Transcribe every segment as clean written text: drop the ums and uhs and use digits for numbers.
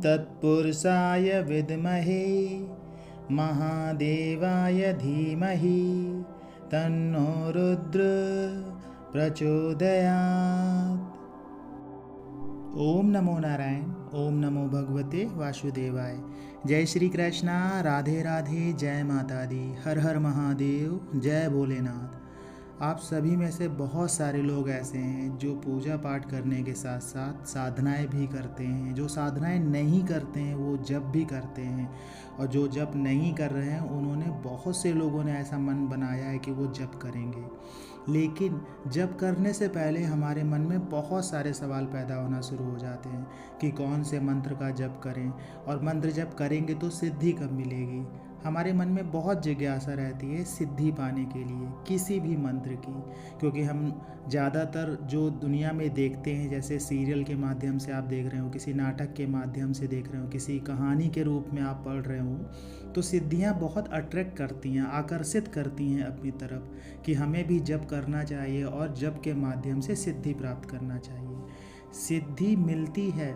तत्पुरुषाय विद्महे महादेवाय धीमहि तन्नो रुद्र प्रचोदयात्। ओम नमो नारायण। ओम नमो भगवते वासुदेवाय। जय श्री कृष्णा। राधे राधे। जय माता दी। हर हर महादेव। जय भोलेनाथ। आप सभी में से बहुत सारे लोग ऐसे हैं जो पूजा पाठ करने के साथ साथ साधनाएं भी करते हैं। जो साधनाएं नहीं करते हैं वो जप भी करते हैं, और जो जप नहीं कर रहे हैं उन्होंने, बहुत से लोगों ने ऐसा मन बनाया है कि वो जप करेंगे। लेकिन जप करने से पहले हमारे मन में बहुत सारे सवाल पैदा होना शुरू हो जाते हैं कि कौन से मंत्र का जप करें, और मंत्र जप करेंगे तो सिद्धि कब मिलेगी। हमारे मन में बहुत जिज्ञासा रहती है सिद्धि पाने के लिए किसी भी मंत्र की, क्योंकि हम ज़्यादातर जो दुनिया में देखते हैं, जैसे सीरियल के माध्यम से आप देख रहे हो, किसी नाटक के माध्यम से देख रहे हो, किसी कहानी के रूप में आप पढ़ रहे हो, तो सिद्धियां बहुत अट्रैक्ट करती हैं, आकर्षित करती हैं अपनी तरफ, कि हमें भी जप करना चाहिए और जप के माध्यम से सिद्धि प्राप्त करना चाहिए। सिद्धि मिलती है,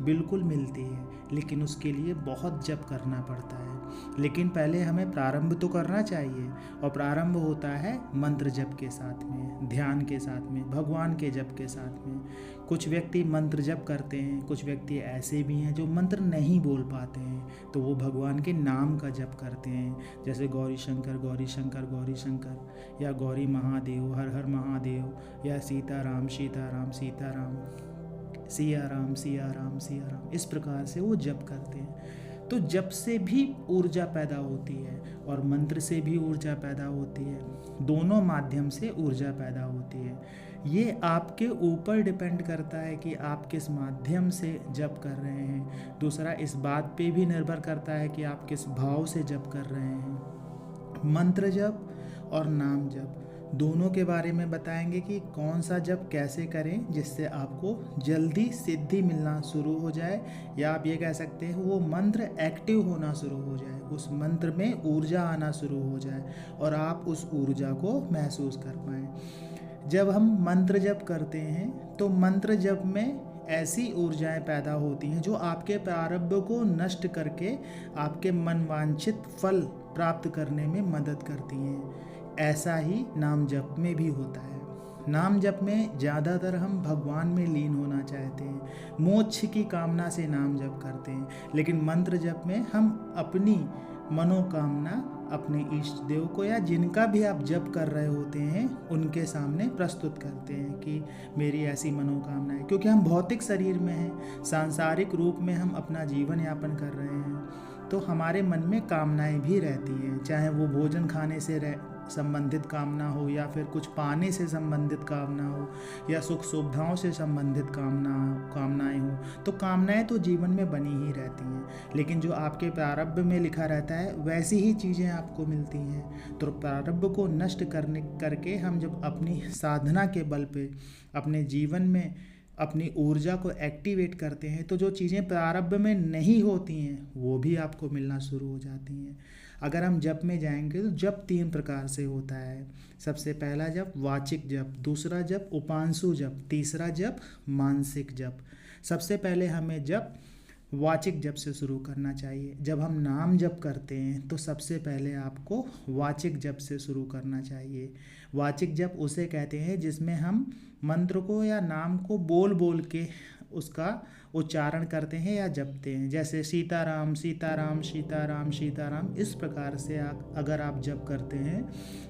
बिल्कुल मिलती है, लेकिन उसके लिए बहुत जप करना पड़ता है। लेकिन पहले हमें प्रारंभ तो करना चाहिए, और प्रारंभ होता है मंत्र जप के साथ में, ध्यान के साथ में, भगवान के जप के साथ में। कुछ व्यक्ति मंत्र जप करते हैं, कुछ व्यक्ति ऐसे भी हैं जो मंत्र नहीं बोल पाते हैं, तो वो भगवान के नाम का जप करते हैं, जैसे गौरी शंकर गौरी शंकर गौरी शंकर, या गौरी महादेव हर हर महादेव, या सीताराम सीताराम सीताराम, सिया राम सिया राम सिया राम। इस प्रकार से वो जप करते हैं। तो जप से भी ऊर्जा पैदा होती है और मंत्र से भी ऊर्जा पैदा होती है, दोनों माध्यम से ऊर्जा पैदा होती है। ये आपके ऊपर डिपेंड करता है कि आप किस माध्यम से जप कर रहे हैं। दूसरा, इस बात पे भी निर्भर करता है कि आप किस भाव से जप कर रहे हैं। मंत्र जप और नाम जप दोनों के बारे में बताएंगे कि कौन सा जप कैसे करें जिससे आपको जल्दी सिद्धि मिलना शुरू हो जाए, या आप ये कह सकते हैं वो मंत्र एक्टिव होना शुरू हो जाए, उस मंत्र में ऊर्जा आना शुरू हो जाए और आप उस ऊर्जा को महसूस कर पाएँ। जब हम मंत्र जप करते हैं तो मंत्र जप में ऐसी ऊर्जाएं पैदा होती हैं जो आपके प्रारब्ध को नष्ट करके आपके मनवांछित फल प्राप्त करने में मदद करती हैं। ऐसा ही नाम जप में भी होता है। नाम जप में ज़्यादातर हम भगवान में लीन होना चाहते हैं, मोक्ष की कामना से नाम जप करते हैं, लेकिन मंत्र जप में हम अपनी मनोकामना अपने इष्ट देव को, या जिनका भी आप जप कर रहे होते हैं, उनके सामने प्रस्तुत करते हैं कि मेरी ऐसी मनोकामना है। क्योंकि हम भौतिक शरीर में हैं, सांसारिक रूप में हम अपना जीवन यापन कर रहे हैं, तो हमारे मन में कामनाएं भी रहती हैं, चाहे वो भोजन खाने से संबंधित कामना हो, या फिर कुछ पाने से संबंधित कामना हो, या सुख सुविधाओं से संबंधित कामनाएं हो। तो कामनाएं तो जीवन में बनी ही रहती हैं, लेकिन जो आपके प्रारब्ध में लिखा रहता है वैसी ही चीज़ें आपको मिलती हैं। तो प्रारब्ध को नष्ट करके हम जब अपनी साधना के बल पे अपने जीवन में अपनी ऊर्जा को एक्टिवेट करते हैं, तो जो चीज़ें प्रारब्ध में नहीं होती हैं वो भी आपको मिलना शुरू हो जाती हैं। अगर हम जप में जाएंगे तो जप 3 प्रकार से होता है। सबसे पहला जप वाचिक जप, दूसरा जप उपांशु जप, तीसरा जप मानसिक जप। सबसे पहले हमें जप वाचिक जप से शुरू करना चाहिए। जब हम नाम जप करते हैं तो सबसे पहले आपको वाचिक जप से शुरू करना चाहिए। वाचिक जप उसे कहते हैं जिसमें हम मंत्र को या नाम को बोल बोल के उसका उच्चारण करते हैं या जपते हैं, जैसे सीताराम सीताराम सीताराम सीताराम। इस प्रकार से अगर आप जप करते हैं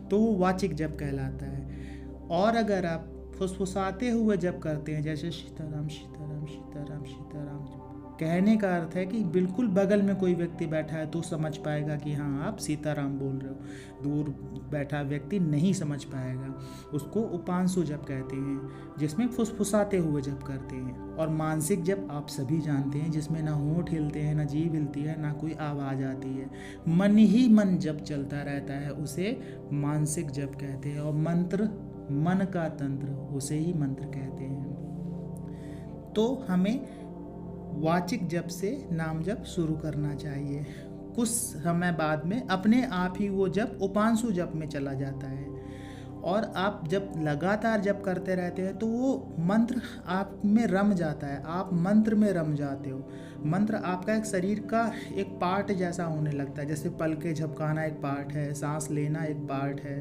तो वो वाचिक जप कहलाता है। और अगर आप फुसफुसाते हुए जप करते हैं, जैसे सीताराम सीताराम सीताराम सीताराम, कहने का अर्थ है कि बिल्कुल बगल में कोई व्यक्ति बैठा है तो समझ पाएगा कि हाँ आप सीताराम बोल रहे हो, दूर बैठा व्यक्ति नहीं समझ पाएगा। उसको उपांशु जप कहते हैं, जिसमें फुसफुसाते हुए जप करते हैं। और मानसिक जप आप सभी जानते हैं, जिसमें ना होंठ हिलते हैं, ना जीभ हिलती है, ना कोई आवाज़ आती है, मन ही मन जप चलता रहता है, उसे मानसिक जप कहते हैं। और मंत्र, मन का तंत्र, उसे ही मंत्र कहते हैं। तो हमें वाचिक जप से नाम जप शुरू करना चाहिए। कुछ समय बाद में अपने आप ही वो जप उपांशु जप में चला जाता है। और आप जब लगातार जप करते रहते हैं तो वो मंत्र आप में रम जाता है, आप मंत्र में रम जाते हो। मंत्र आपका एक शरीर का एक पार्ट जैसा होने लगता है। जैसे पलकें झपकाना एक पार्ट है, सांस लेना एक पार्ट है,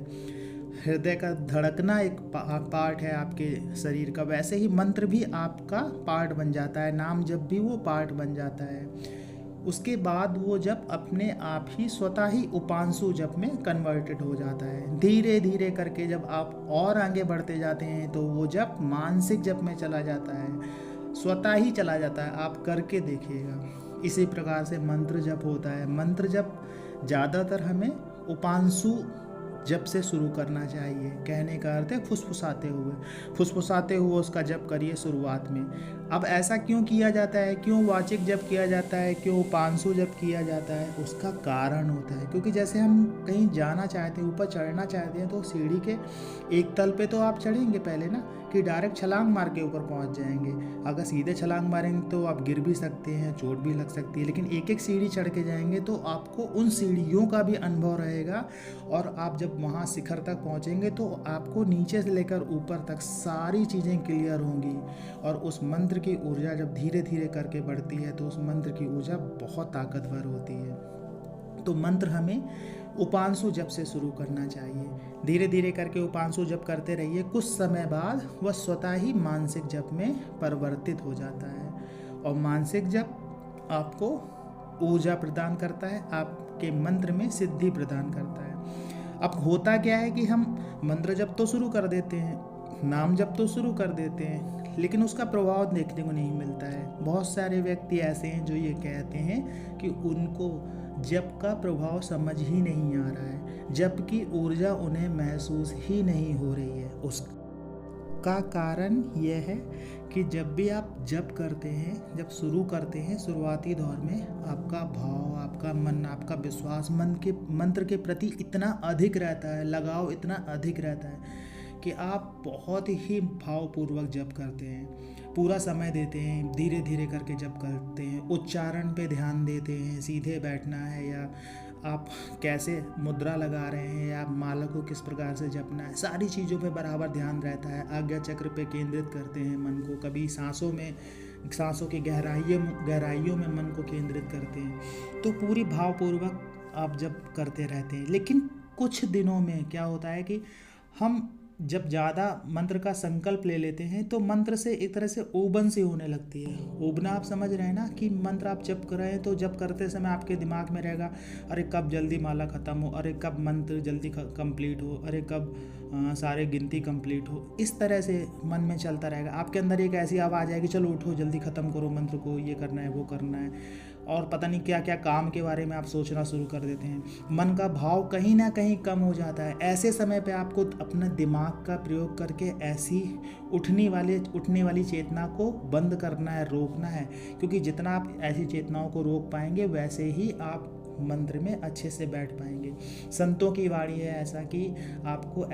हृदय का धड़कना एक पार्ट है आपके शरीर का, वैसे ही मंत्र भी आपका पार्ट बन जाता है, नाम जब भी वो पार्ट बन जाता है। उसके बाद वो जप अपने आप ही स्वतः ही उपांशु जप में कन्वर्टेड हो जाता है। धीरे धीरे करके जब आप और आगे बढ़ते जाते हैं तो वो जप मानसिक जप में चला जाता है, स्वतः ही चला जाता है। आप करके देखिएगा। इसी प्रकार से मंत्र जप होता है। मंत्र जप ज़्यादातर हमें उपांशु जप से शुरू करना चाहिए। कहने का अर्थ है फुसफुसाते हुए उसका जप करिए शुरुआत में। अब ऐसा क्यों किया जाता है, क्यों वाचिक जप किया जाता है, क्यों उपांशु जप किया जाता है, उसका कारण होता है क्योंकि जैसे हम कहीं जाना चाहते हैं, ऊपर चढ़ना चाहते हैं, तो सीढ़ी के एक तल पे तो आप चढ़ेंगे पहले ना, कि डायरेक्ट छलांग मार के ऊपर पहुंच जाएंगे। अगर सीधे छलांग मारेंगे तो आप गिर भी सकते हैं, चोट भी लग सकती है। लेकिन एक एक सीढ़ी चढ़ के जाएंगे तो आपको उन सीढ़ियों का भी अनुभव रहेगा, और आप जब वहाँ शिखर तक पहुँचेंगे तो आपको नीचे से लेकर ऊपर तक सारी चीज़ें क्लियर होंगी। और उस मंत्र की ऊर्जा जब धीरे धीरे करके बढ़ती है तो उस मंत्र की ऊर्जा बहुत ताकतवर होती है। तो मंत्र हमें उपांशु जप से शुरू करना चाहिए। धीरे धीरे करके उपांशु जप करते रहिए। कुछ समय बाद वह स्वतः ही मानसिक जप में परिवर्तित हो जाता है, और मानसिक जप आपको ऊर्जा प्रदान करता है, आपके मंत्र में सिद्धि प्रदान करता है। अब होता क्या है कि हम मंत्र जप तो शुरू कर देते हैं, नाम जप तो शुरू कर देते हैं, लेकिन उसका प्रभाव देखने को नहीं मिलता है। बहुत सारे व्यक्ति ऐसे हैं जो ये कहते हैं कि उनको जप का प्रभाव समझ ही नहीं आ रहा है, जप की ऊर्जा उन्हें महसूस ही नहीं हो रही है। उसका कारण यह है कि जब भी आप जप करते हैं, जब शुरू करते हैं, शुरुआती दौर में आपका भाव, आपका मन, आपका विश्वास मंत्र के प्रति इतना अधिक रहता है, लगाव इतना अधिक रहता है कि आप बहुत ही भावपूर्वक जप करते हैं, पूरा समय देते हैं, धीरे धीरे करके जप करते हैं, उच्चारण पे ध्यान देते हैं, सीधे बैठना है या आप कैसे मुद्रा लगा रहे हैं या माला को किस प्रकार से जपना है, सारी चीज़ों पे बराबर ध्यान रहता है। आज्ञा चक्र पे केंद्रित करते हैं मन को, कभी सांसों की गहराइयों में मन को केंद्रित करते हैं। तो पूरी भावपूर्वक आप जप करते रहते हैं। लेकिन कुछ दिनों में क्या होता है कि हम जब ज़्यादा मंत्र का संकल्प ले लेते हैं तो मंत्र से एक तरह से ऊबन सी होने लगती है। ऊबना आप समझ रहे हैं ना, कि मंत्र आप जप कर रहे हैं तो जप करते समय आपके दिमाग में रहेगा, अरे कब जल्दी माला ख़त्म हो, अरे कब मंत्र जल्दी कंप्लीट हो, अरे कब सारे गिनती कंप्लीट हो। इस तरह से मन में चलता रहेगा। आपके अंदर एक ऐसी आवाज़ आएगी, चलो उठो जल्दी ख़त्म करो मंत्र को, ये करना है वो करना है, और पता नहीं क्या क्या काम के बारे में आप सोचना शुरू कर देते हैं। मन का भाव कहीं ना कहीं कम हो जाता है। ऐसे समय पे आपको अपना दिमाग का प्रयोग करके ऐसी उठने वाली चेतना को बंद करना है, रोकना है, क्योंकि जितना आप ऐसी चेतनाओं को रोक पाएंगे वैसे ही आप मंत्र में अच्छे से बैठ पाएंगे। संतों की वाणी है ऐसा कि आपको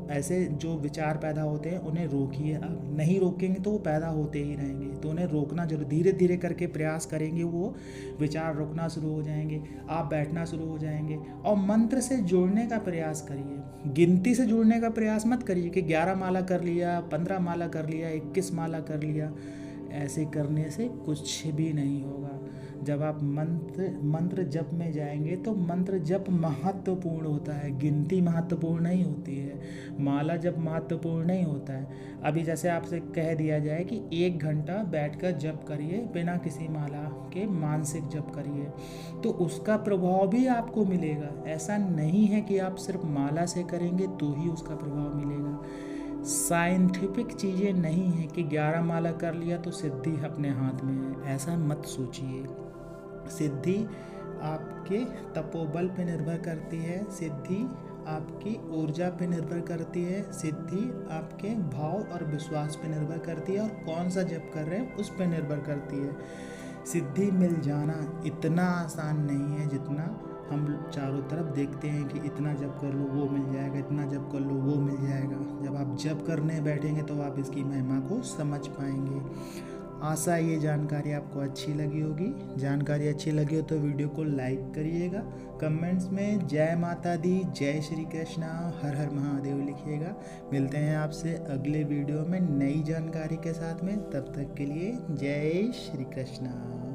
ऐसे जो विचार पैदा होते हैं उन्हें रोकिए। आप नहीं रोकेंगे तो वो पैदा होते ही रहेंगे, तो उन्हें रोकना जरूर। धीरे धीरे करके प्रयास करेंगे, वो विचार रुकना शुरू हो जाएंगे, आप बैठना शुरू हो जाएंगे। और मंत्र से जुड़ने का प्रयास करिए, गिनती से जुड़ने का प्रयास मत करिए कि 11 माला कर लिया, 15 माला कर लिया, 21 माला कर लिया। ऐसे करने से कुछ भी नहीं होगा। जब आप मंत्र जप में जाएंगे तो मंत्र जप महत्वपूर्ण होता है, गिनती महत्वपूर्ण नहीं होती है, माला जप महत्वपूर्ण नहीं होता है। अभी जैसे आपसे कह दिया जाए कि 1 घंटा बैठकर जप करिए, बिना किसी माला के मानसिक जप करिए, तो उसका प्रभाव भी आपको मिलेगा। ऐसा नहीं है कि आप सिर्फ माला से करेंगे तो ही उसका प्रभाव मिलेगा। साइंटिफिक चीज़ें नहीं है कि 11 माला कर लिया तो सिद्धि अपने हाथ में है, ऐसा मत सोचिए। सिद्धि आपके तपोबल पे निर्भर करती है, सिद्धि आपकी ऊर्जा पे निर्भर करती है, सिद्धि आपके भाव और विश्वास पे निर्भर करती है, और कौन सा जप कर रहे हैं उस पे निर्भर करती है। सिद्धि मिल जाना इतना आसान नहीं है जितना हम चारों तरफ देखते हैं कि इतना जप कर लो वो मिल जाएगा, इतना जप कर लो वो मिल जाएगा। जब आप जप करने बैठेंगे तो आप इसकी महिमा को समझ पाएंगे। आशा है ये जानकारी आपको अच्छी लगी होगी। जानकारी अच्छी लगी हो तो वीडियो को लाइक करिएगा, कमेंट्स में जय माता दी, जय श्री कृष्णा, हर हर महादेव लिखिएगा। मिलते हैं आपसे अगले वीडियो में नई जानकारी के साथ में, तब तक के लिए जय श्री कृष्णा।